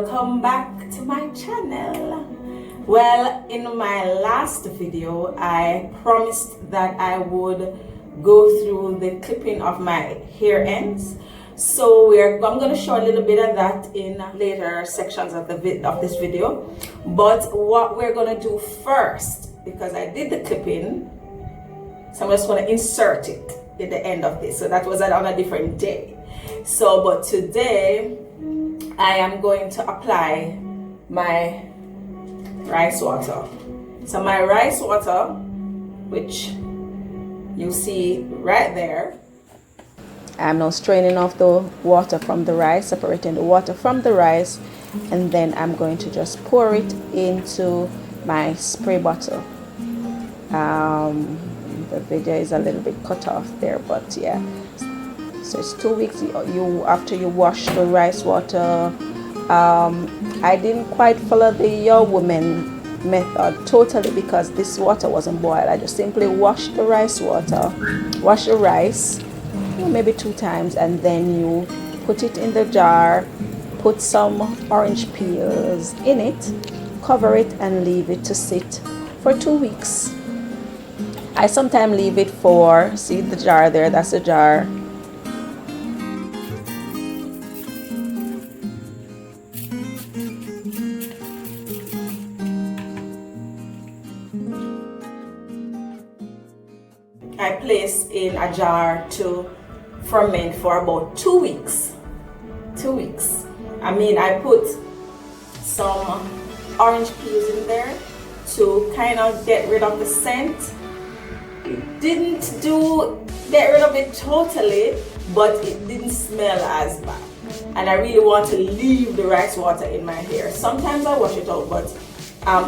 welcome back to my channel. Well, in my last video I promised that I would go through the clipping of my hair ends, so I'm going to show a little bit of that in later sections of this video. But what we're going to do first, because I did the clipping, so I'm just going to insert it in the end of this. So that was on a different day. So but today I am going to apply my rice water. So my rice water, which you see right there, I'm now straining off the water from the rice, separating the water from the rice, and then I'm going to just pour it into my spray bottle. The video is a little bit cut off there, but yeah. So it's 2 weeks after you wash the rice water. I didn't quite follow the Your Woman method totally because this water wasn't boiled. I just simply washed the rice, maybe 2 times, and then you put it in the jar, put some orange peels in it, cover it, and leave it to sit for 2 weeks. I sometimes leave it for, see the jar there, that's the jar. I place in a jar to ferment for about 2 weeks. 2 weeks. I mean, I put some orange peels in there to kind of get rid of the scent. It didn't get rid of it totally, but it didn't smell as bad. And I really want to leave the rice water in my hair. Sometimes I wash it out, but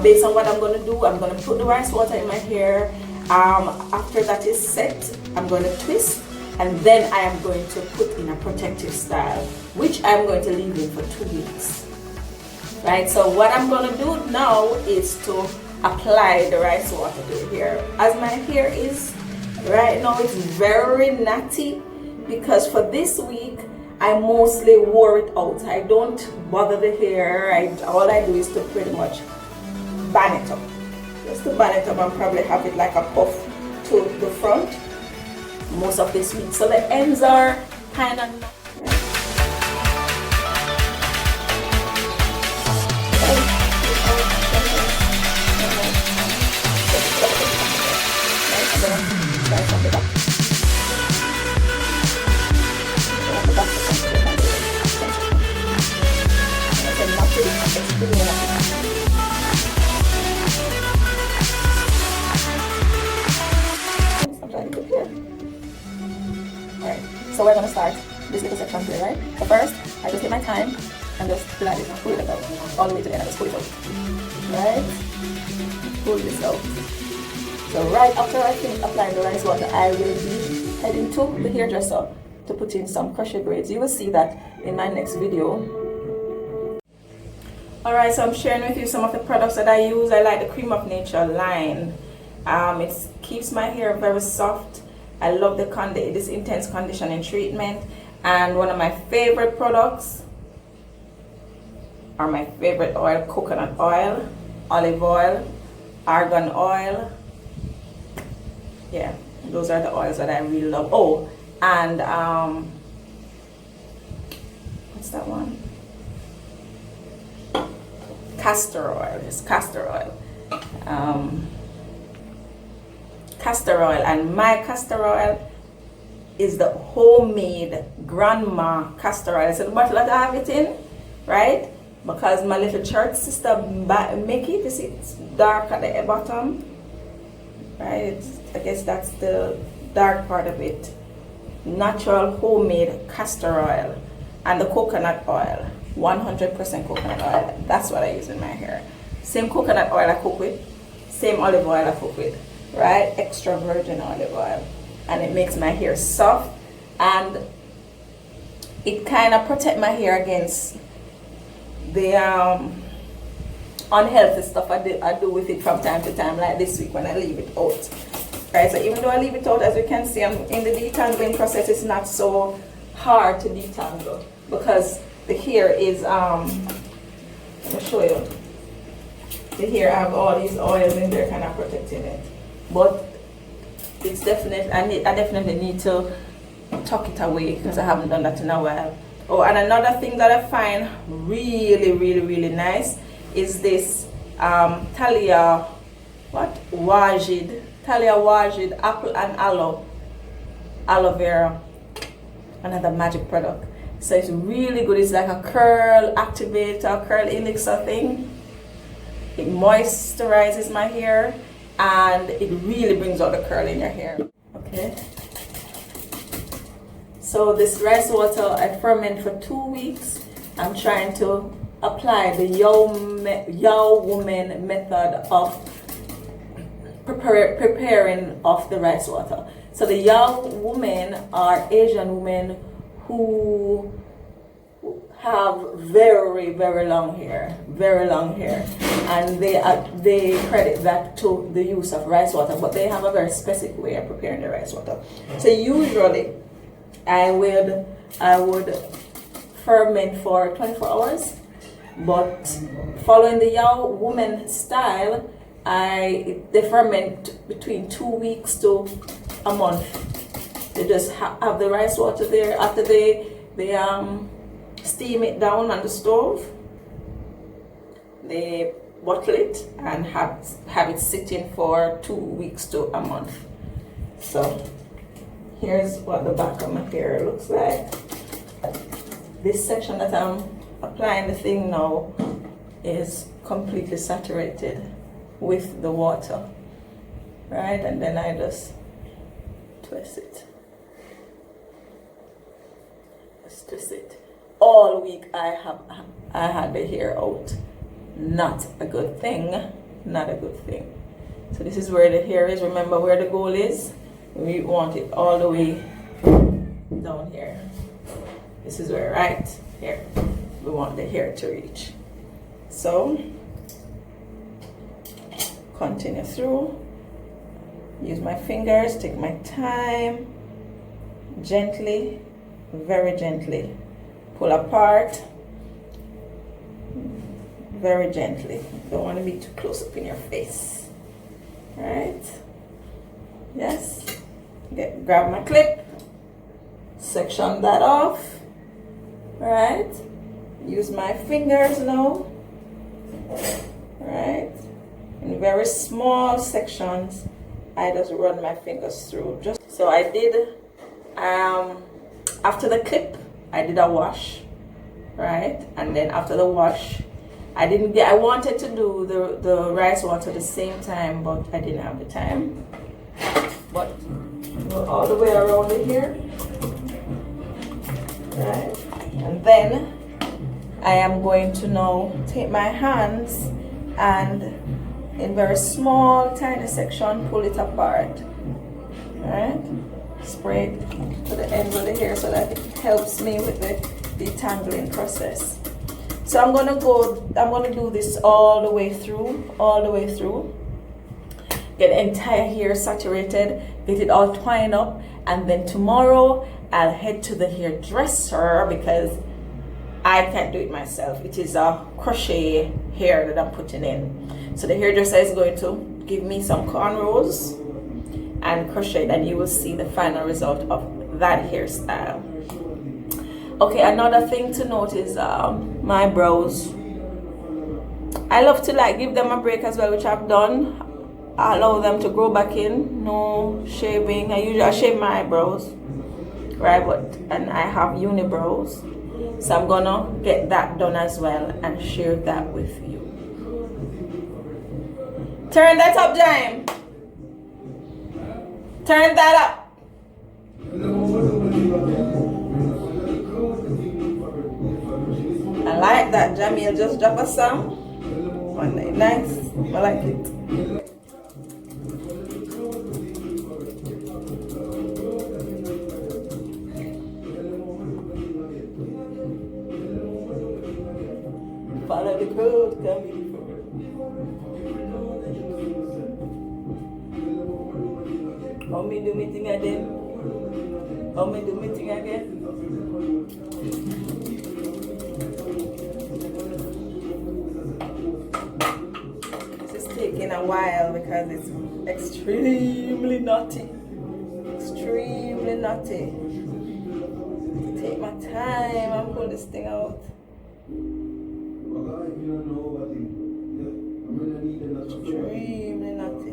based on what I'm going to do, I'm going to put the rice water in my hair. After that is set, I'm going to twist, and then I am going to put in a protective style, which I'm going to leave in for 2 weeks. Right, so what I'm going to do now is to apply the rice water to the hair. As my hair is right now, it's very natty because for this week I mostly wore it out. I don't bother the hair. All I do is to pretty much ban it up. Just to ban it up and probably have it like a puff to the front most of this week. So the ends are kind of So we're going to start this little section here, right? So first, I just take my time and just blend it and pull it out. All the way to the end, I just pull it out. Right? Pull this out. So right after I finish applying the rice water, I will be heading to the hairdresser to put in some crochet braids. You will see that in my next video. Alright, so I'm sharing with you some of the products that I use. I like the Cream of Nature line. It keeps my hair very soft. I love this intense conditioning treatment, and one of my favorite products are my favorite oil: coconut oil, olive oil, argan oil. Yeah, those are the oils that I really love. Oh, and what's that one? Castor oil. It's castor oil. Castor oil, and my castor oil is the homemade grandma castor oil. So the bottle that I have it in, right? Because my little church sister make it. You see, it's dark at the bottom, right? I guess that's the dark part of it. Natural homemade castor oil, and the coconut oil, 100% coconut oil. That's what I use in my hair. Same coconut oil I cook with, same olive oil I cook with. Right, extra virgin olive oil, and it makes my hair soft, and it kind of protect my hair against the unhealthy stuff I do with it from time to time, like this week when I leave it out. Right, so even though I leave it out, as you can see, I'm in the detangling process. It's not so hard to detangle because the hair is I'll show you. See here, I have all these oils in there kind of protecting it. But it's definitely, I definitely need to tuck it away because I haven't done that in a while. Oh, and another thing that I find really nice is this Talia Wajid apple and aloe vera, another magic product. So it's really good. It's like a curl activator, curl elixir thing. It moisturizes my hair and it really brings out the curl in your hair. Okay. So this rice water I ferment for 2 weeks. I'm trying to apply the Yao woman method of preparing of the rice water. So the Yao women are Asian women who have very long hair, and they credit that to the use of rice water, but they have a very specific way of preparing the rice water. So usually I would ferment for 24 hours, but following the Yao woman style, they ferment between 2 weeks to a month. They just have the rice water there. After they steam it down on the stove, they bottle it and have it sitting for 2 weeks to a month. So here's what the back of my hair looks like. This section that I'm applying the thing now is completely saturated with the water, right? And then I just twist it. Just twist it. All week I had the hair out. Not a good thing. Not a good thing. So this is where the hair is. Remember where the goal is? We want it all the way down here. This is where, right here, we want the hair to reach. So continue through. Use my fingers, take my time, gently, very gently. Pull apart, very gently. Don't want to be too close up in your face. Right? Yes. Grab my clip, section that off. Right? Use my fingers now. Right? In very small sections, I just run my fingers through. So I did, after the clip, I did a wash, right? And then after the wash, I wanted to do the rice water at the same time, but I didn't have the time. But go all the way around the hair, right? And then I am going to now take my hands and in very small, tiny section, pull it apart, right? Spray it to the ends of the hair so that it helps me with the detangling process. So I'm gonna do this all the way through, get the entire hair saturated, get it all twined up, and then tomorrow I'll head to the hairdresser because I can't do it myself. It is a crochet hair that I'm putting in. So the hairdresser is going to give me some cornrows and crochet, and you will see the final result of that hairstyle. Okay, another thing to note is my brows. I love to give them a break as well, which I've done. I allow them to grow back in, no shaving. I shave my eyebrows, right? And I have unibrows. So I'm gonna get that done as well and share that with you. Turn that up, Jaime. Turn that up. I like that. Jamil just drop a song. Nice. I like it. Follow the code, come in. How me do me thing again? How me do me thing again? taking a while because it's extremely naughty. Extremely naughty. Take my time and pull this thing out. Extremely naughty.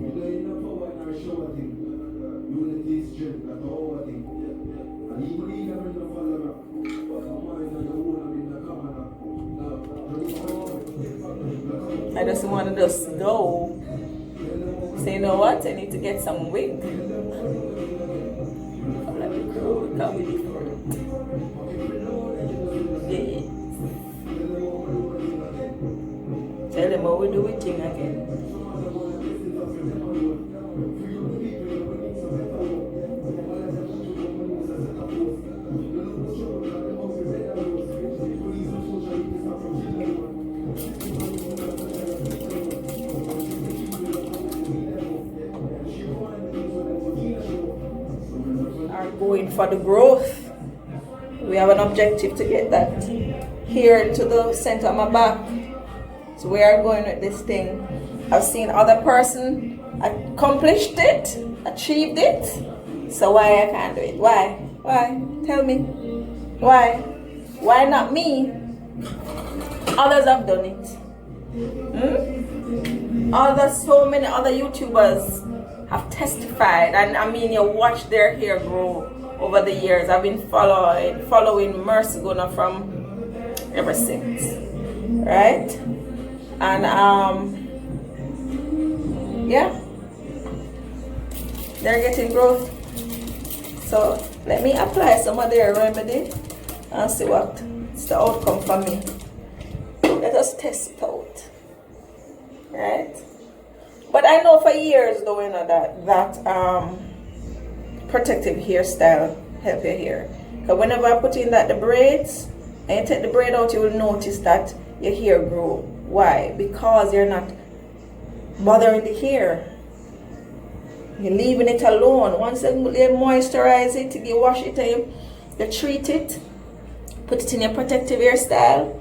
I just want to just go. Say, you know what? I need to get some wig. Yeah. Tell them how we do it thing again. Are going for the growth. We have an objective to get that here to the center of my back. So we are going with this thing. I've seen other person accomplished it, achieved it. So why I can't do it? Why? Why? Tell me. Why? Why not me? Others have done it. So many other YouTubers have testified, and I mean, you watch their hair grow over the years. I've been following Mercy Gunner from ever since, right? And yeah, they're getting growth. So let me apply some of their remedy and see what's the outcome for me. Let us test it out, right? But I know for years though, you know, that protective hairstyle help your hair. Because whenever I put in the braids and you take the braid out, you will notice that your hair grow. Why? Because you're not bothering the hair. You're leaving it alone. Once you moisturize it, you wash it, and you treat it, put it in your protective hairstyle,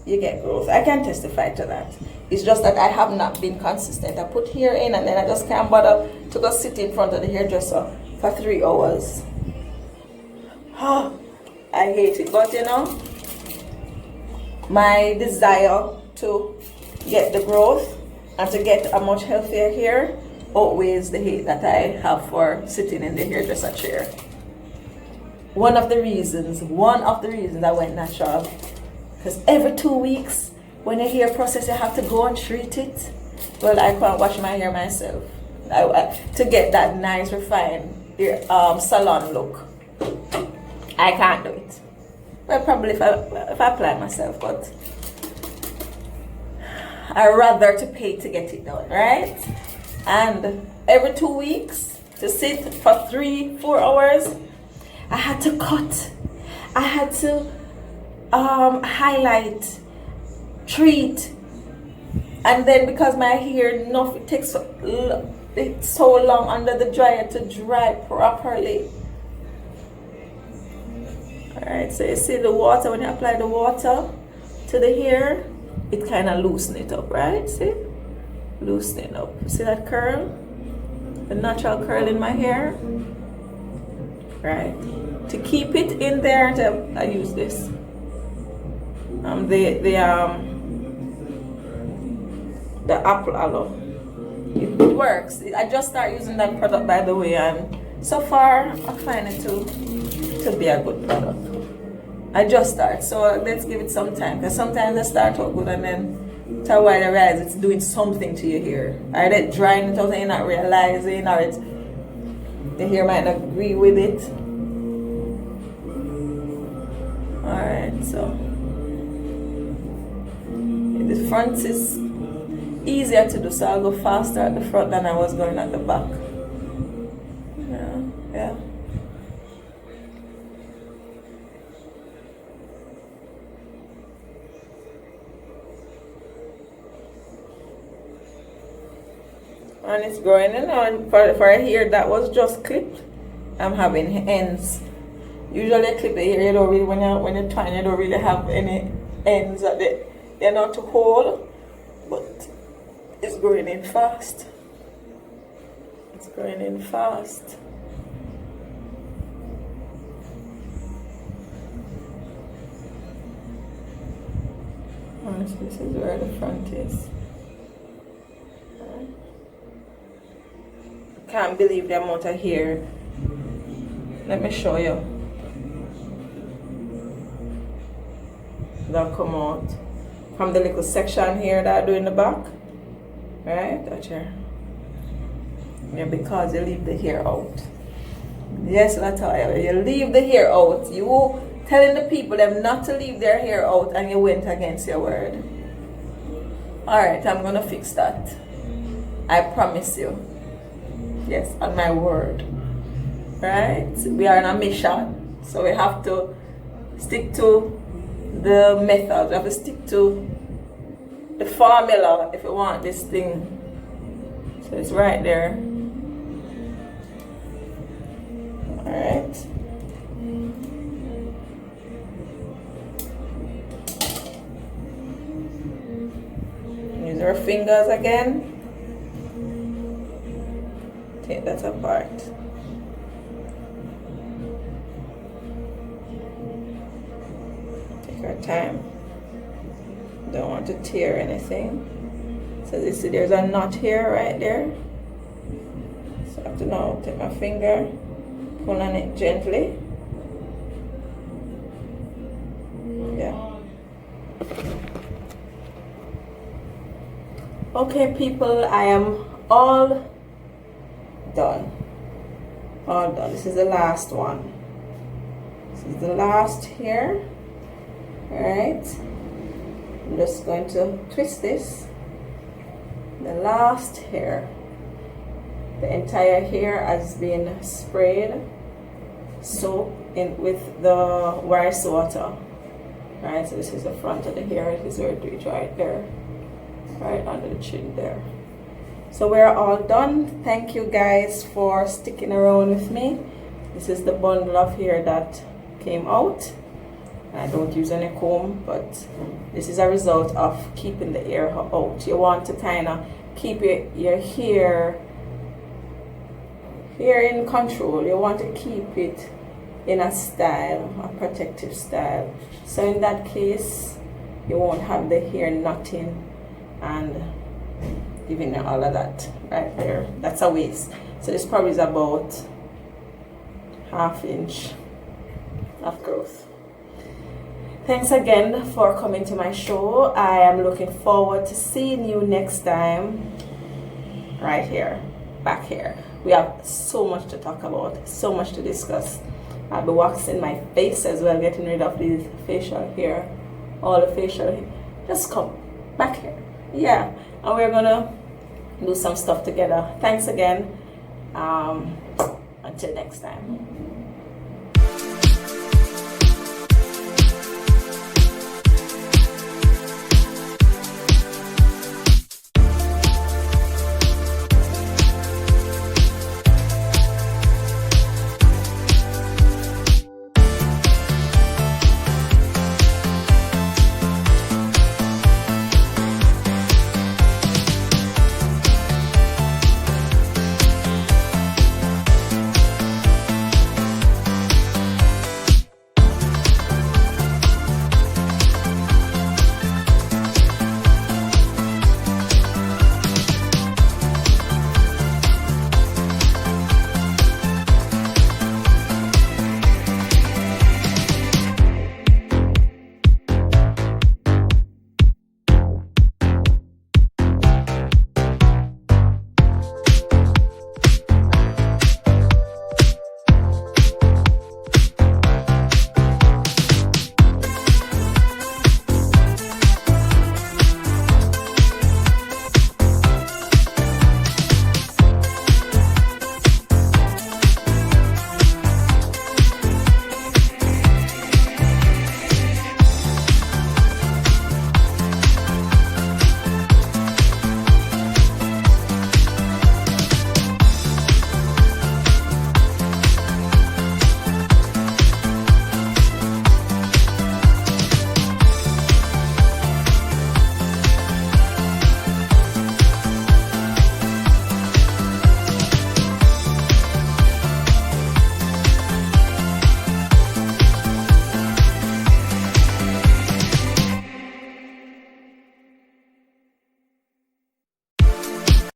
you get growth. I can testify to that. It's just that I have not been consistent. I put hair in and then I just can't bother to go sit in front of the hairdresser for 3 hours. I hate it, but you know, my desire to get the growth and to get a much healthier hair outweighs the hate that I have for sitting in the hairdresser chair. One of the reasons I went natural, because every 2 weeks when your hair process you have to go and treat it. Well, I can't wash my hair myself to get that nice refined salon look. I can't do it. Well, probably if I apply myself, but I rather to pay to get it done, right? And every 2 weeks to sit for 3-4 hours, I had to cut. I had to highlight, treat, and then because my hair it takes so long under the dryer to dry properly. Alright, so you see the water, when you apply the water to the hair, it kind of loosens it up, right? See? Loosen it up. See that curl? The natural curl in my hair? Right. To keep it in there, I use this. The apple aloe. It works. I just started using that product, by the way, and so far I find it to be a good product. I just started, so let's give it some time, because sometimes I start out good and then after a while I realize it's doing something to your hair. Either drying it out and you're not realizing, or the hair might not agree with it. Alright, so the front is easier to do, so I'll go faster at the front than I was going at the back. Yeah. And it's growing, and for a hair that was just clipped, I'm having ends. Usually I clip the hair, you don't really, when you're trying, you don't really have any ends at they're not to hold, but It's going in fast. It's going in fast. This is where the front is. Can't believe the amount of hair. Let me show you. That'll come out from the little section here that I do in the back. Right? That's here. Yeah, because you leave the hair out. Yes, Latoya, you leave the hair out. You telling the people them not to leave their hair out and you went against your word. Alright, I'm gonna fix that. I promise you. Yes, on my word. Right? We are on a mission, so we have to stick to the method. We have to stick to the formula if we want this thing. So it's right there. Alright. Use our fingers again. Take that apart. Take our time. Don't want to tear anything. So you see there's a knot here right there. So I have to now take my finger, pull on it gently. Yeah. Okay people, I am all done. All done. This is the last one. This is the last here. Alright. I'm just going to twist this. The last hair. The entire hair has been sprayed soap in with the rice water. Right, so this is the front of the hair. It is where it is right there. Right under the chin there. So we're all done. Thank you guys for sticking around with me. This is the bundle of hair that came out. I don't use any comb, but this is a result of keeping the hair out. You want to kind of keep your hair in control. You want to keep it in a style, a protective style. So in that case, you won't have the hair knotting and giving all of that right there. That's a waste. So this probably is about ½ inch of growth. Thanks again for coming to my show. I am looking forward to seeing you next time right here, back here. We have so much to talk about, so much to discuss. I'll be waxing my face as well, getting rid of these facial hair, all the facial hair. Just come back here. Yeah, and we're gonna do some stuff together. Thanks again. Until next time.